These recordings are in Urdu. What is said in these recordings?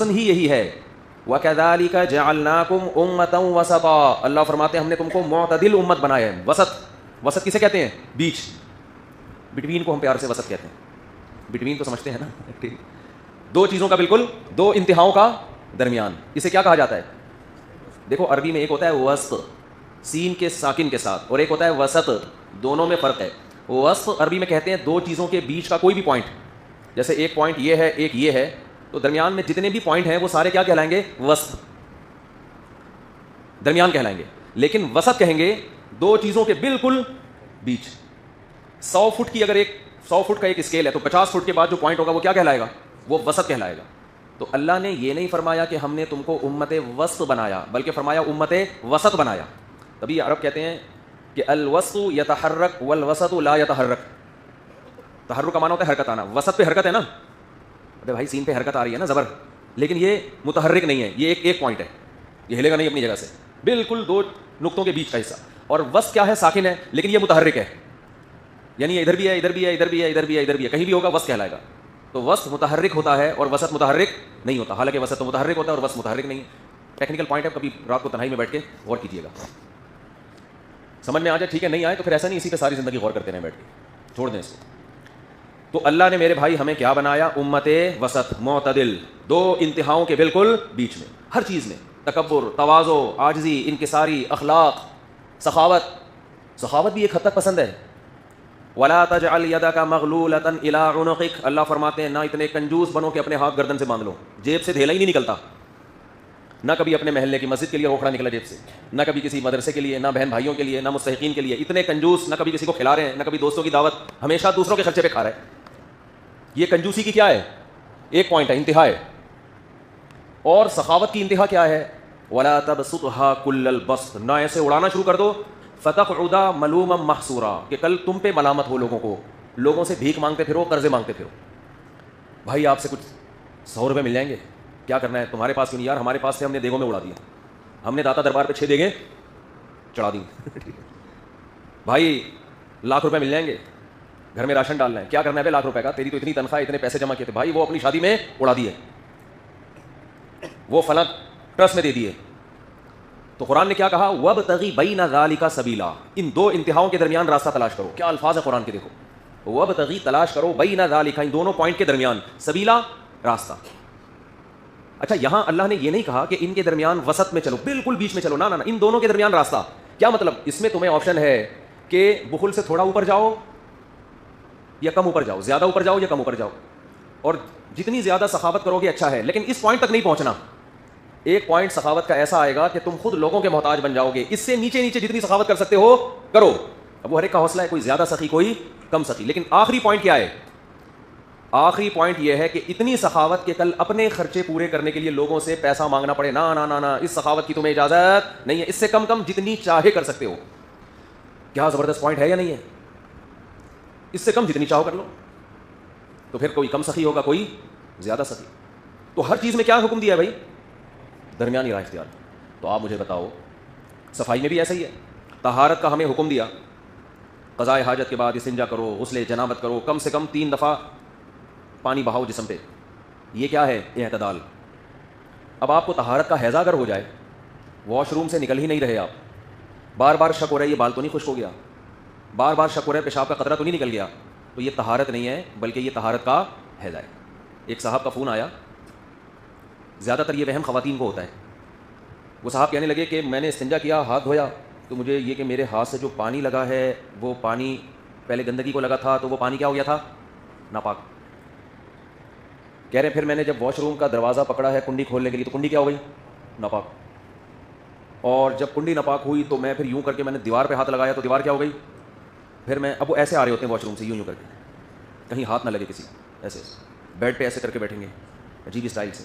حسن ہی یہی ہے. وَكَذَلِكَ جَعَلْنَاكُمْ أُمَّةً وَسَطًا, اللہ فرماتے ہیں ہم نے تم کو معتدل امت بنایا ہے. وسط کسے کہتے ہیں؟ بیچ, بٹوین کو ہم پیار سے وسط کہتے ہیں. بٹوین تو سمجھتے ہیں نا, دو چیزوں کا بالکل, دو انتہاؤں کا درمیان, اسے کیا کہا جاتا ہے؟ دیکھو عربی میں ایک ہوتا ہے وسط سین کے ساکن کے ساتھ, اور ایک ہوتا ہے وسط, دونوں میں فرق ہے. وسط عربی میں کہتے ہیں دو چیزوں کے بیچ کا کوئی بھی پوائنٹ, جیسے ایک پوائنٹ یہ ہے ایک یہ ہے, تو درمیان میں جتنے بھی پوائنٹ ہیں وہ سارے کیا کہلائیں گے؟ وسط, درمیان کہلائیں گے. لیکن وسط کہیں گے دو چیزوں کے بالکل بیچ. 100 فٹ کی اگر 100 فٹ کا ایک اسکیل ہے تو 50 فٹ کے بعد جو پوائنٹ ہوگا وہ کیا کہلائے گا؟ وہ وسط کہلائے گا. تو اللہ نے یہ نہیں فرمایا کہ ہم نے تم کو امت وسط بنایا, بلکہ فرمایا امت وسط بنایا. تبھی عرب کہتے ہیں کہ الوسط یتحرک والوسط لا یتحرک. تحرک کا معنی ہوتا ہے حرکت آنا, وسط پہ حرکت ہے نا, ارے بھائی سین پہ حرکت آ رہی ہے نا زبر, لیکن یہ متحرک نہیں ہے, یہ ایک پوائنٹ ہے, یہ ہلے گا نہیں اپنی جگہ سے, بالکل دو نقطوں کے بیچ کا حصہ. اور وسط کیا ہے؟ ساکن ہے, لیکن یہ متحرک ہے, یعنی ادھر بھی ہے ادھر بھی ہے ادھر بھی ہے ادھر بھی ہے ادھر بھی ہے, کہیں بھی ہوگا وسط کہلائے گا. تو وسط متحرک ہوتا ہے اور وسط متحرک نہیں ہوتا, حالانکہ وسط تو متحرک ہوتا ہے اور وسط متحرک نہیں. ٹیکنیکل پوائنٹ ہے, کبھی رات کو تنہائی میں بیٹھ کے غور کیجیے گا, سمجھ میں آ جائے. ٹھیک ہے, نہیں آئے تو پھر ایسا نہیں اسی پہ ساری زندگی غور کرتے رہیں بیٹھ کے, چھوڑ دیں اس کو. تو اللہ نے میرے بھائی ہمیں کیا بنایا؟ امت وسط, معتدل, دو انتہاؤں کے بالکل بیچ میں, ہر چیز میں. تکبر, تواضع, عاجزی, انکساری, اخلاق, سخاوت. سخاوت بھی ایک حد تک پسند ہے. وَلَا تَجْعَلْ يَدَكَ مَغْلُولَةً إِلَىٰ عُنُقِكَ, اللہ فرماتے ہیں نہ اتنے کنجوس بنو کہ اپنے ہاتھ گردن سے باندھ لو, جیب سے دھیلا ہی نہیں نکلتا. نہ کبھی اپنے محلے کی مسجد کے لیے روکڑا نکلا جیب سے, نہ کبھی کسی مدرسے کے لیے, نہ بہن بھائیوں کے لیے, نہ مستحقین کے لیے. اتنے کنجوس, نہ کبھی کسی کو کھلا رہے ہیں, نہ کبھی دوستوں کی دعوت, ہمیشہ دوسروں کے خرچے پہ کھا رہے ہیں. یہ کنجوسی کی کیا ہے؟ ایک پوائنٹ ہے, انتہا ہے. اور سخاوت کی انتہا کیا ہے؟ وَلَا تَبْسُطْهَا كُلَّ الْبَسْطِ, نہ ایسے اڑانا شروع کر دو فَتَقْعُدَ مَلُومًا مَحْسُورًا, کہ کل تم پہ ملامت ہو لوگوں کو, لوگوں سے بھیک مانگتے پھرو, قرضے مانگتے پھرو. بھائی آپ سے کچھ 100 روپے مل جائیں گے, کیا کرنا ہے؟ تمہارے پاس کیوں نہیں؟ یار ہمارے پاس سے ہم نے دیگوں میں اڑا دیا, ہم نے داتا دربار پہ 6 دیگیں چڑھا دی. بھائی لاکھ روپے مل جائیں گے, گھر میں راشن ڈالنا ہے, کیا کرنا ہے لاکھ روپے کا؟ تیری تو اتنی تنخواہ, اتنے پیسے جمع کیے تھے, بھائی وہ اپنی شادی میں اڑا دیے, وہ فلاں ٹرسٹ میں دے دیے. تو قرآن نے کیا کہا؟ وَابْتَغِ بَيْنَ ذَلِكَ سَبِيلًا, ان دو انتہاؤں کے درمیان راستہ تلاش کرو. کیا الفاظ ہے قرآن کے, دیکھو, وَابْتَغِ تلاش کرو, بَيْنَ ذَلِكَ ان دونوں پوائنٹ کے درمیان, سبیلا راستہ. اچھا یہاں اللہ نے یہ نہیں کہا کہ ان کے درمیان وسط میں چلو, بالکل بیچ میں چلو, نہ ان دونوں کے درمیان راستہ. کیا مطلب؟ اس میں تمہیں آپشن ہے کہ بخل سے تھوڑا اوپر جاؤ یا کم اوپر جاؤ, زیادہ اوپر جاؤ یا کم اوپر جاؤ, اور جتنی زیادہ سخاوت کرو گے اچھا ہے, لیکن اس پوائنٹ تک نہیں پہنچنا. ایک پوائنٹ سخاوت کا ایسا آئے گا کہ تم خود لوگوں کے محتاج بن جاؤ گے. اس سے نیچے نیچے جتنی سخاوت کر سکتے ہو کرو. اب وہ ہر ایک کا حوصلہ ہے, کوئی زیادہ سخی کوئی کم سخی, لیکن آخری پوائنٹ کیا ہے؟ آخری پوائنٹ یہ ہے کہ اتنی سخاوت کہ کل اپنے خرچے پورے کرنے کے لیے لوگوں سے پیسہ مانگنا پڑے. نہ نہ نہ, اس سخاوت کی تمہیں اجازت نہیں ہے. اس سے کم کم جتنی چاہے کر سکتے ہو. کیا زبردست پوائنٹ ہے یا نہیں ہے؟ اس سے کم جتنی چاہو کر لو. تو پھر کوئی کم سخی ہوگا, کوئی زیادہ سخی. تو ہر چیز میں کیا حکم دیا بھائی؟ درمیانی راہ اختیار. تو آپ مجھے بتاؤ, صفائی میں بھی ایسا ہی ہے. طہارت کا ہمیں حکم دیا, قضاء حاجت کے بعد استنجا کرو, غسل جنابت کرو, کم سے کم 3 دفعہ پانی بہاؤ جسم پہ. یہ کیا ہے؟ اعتدال. اب آپ کو طہارت کا ہیضہ اگر ہو جائے, واش روم سے نکل ہی نہیں رہے آپ, بار بار شک ہو رہا ہے یہ بال تو نہیں خشک ہو گیا, بار بار شک ہو رہا ہے پیشاب کا قطرہ تو نہیں نکل گیا, تو یہ طہارت نہیں ہے بلکہ یہ طہارت کا ہیضہ ہے. ایک صاحب کا فون آیا, زیادہ تر یہ وہم خواتین کو ہوتا ہے. وہ صاحب کہنے لگے کہ میں نے استنجا کیا, ہاتھ دھویا, تو مجھے یہ کہ میرے ہاتھ سے جو پانی لگا ہے وہ پانی پہلے گندگی کو لگا تھا, تو وہ پانی کیا ہو گیا تھا؟ ناپاک. کہہ رہے پھر میں نے جب واش روم کا دروازہ پکڑا ہے کنڈی کھولنے کے لیے, تو کنڈی کیا ہو گئی؟ ناپاک. اور جب کنڈی ناپاک ہوئی تو میں پھر یوں کر کے میں نے دیوار پہ ہاتھ لگایا, تو دیوار کیا ہو گئی؟ پھر میں, اب وہ ایسے آ رہے ہوتے ہیں واش روم سے یوں کر کے, کہیں ہاتھ نہ لگے کسی, ایسے بیڈ پہ ایسے کر کے بیٹھیں گے عجیب اسٹائل سے.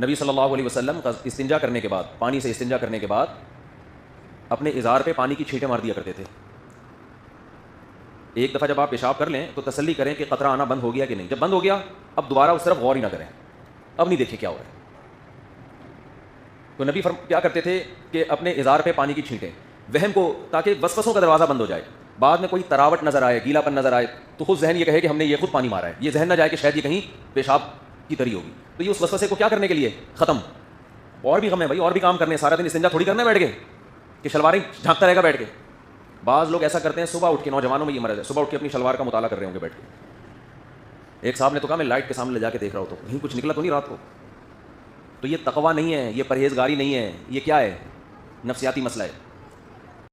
نبی صلی اللہ علیہ وسلم استنجا کرنے کے بعد, پانی سے استنجا کرنے کے بعد اپنے ازار پہ پانی کی چھینٹیں مار دیا کرتے تھے. ایک دفعہ جب آپ پیشاب کر لیں تو تسلی کریں کہ قطرہ آنا بند ہو گیا کہ نہیں. جب بند ہو گیا اب دوبارہ اس طرف غور ہی نہ کریں, اب نہیں دیکھیں کیا ہو رہا ہے. تو نبی کیا کرتے تھے کہ اپنے ازار پہ پانی کی چھینٹیں, وہم کو, تاکہ وسوسوں کا دروازہ بند ہو جائے. بعد میں کوئی تراوٹ نظر آئے, گیلا پن نظر آئے, تو خود ذہن یہ کہے کہ ہم نے یہ خود پانی مارا ہے. یہ ذہن نہ جائے کہ شاید یہ کہیں پیشاب کی تری ہوگی. تو یہ اس وسوسے کو کیا کرنے کے لیے ختم. اور بھی غم ہے بھائی, اور بھی کام کرنے, سارا دن استنجا تھوڑی کرنا ہے بیٹھ کے کہ شلواریں جھانکتا رہے گا بیٹھ کے. بعض لوگ ایسا کرتے ہیں, صبح اٹھ کے, نوجوانوں میں یہ مرض ہے, صبح اٹھ کے اپنی شلوار کا مطالعہ کر رہے ہوں گے بیٹھ کے. ایک صاحب نے تو کہا میں لائٹ کے سامنے لے جا کے دیکھ رہا ہوں تو کہیں کچھ نکلا تو نہیں رات کو. تو یہ تقویٰ نہیں ہے, یہ پرہیزگاری نہیں ہے, یہ کیا ہے, نفسیاتی مسئلہ ہے.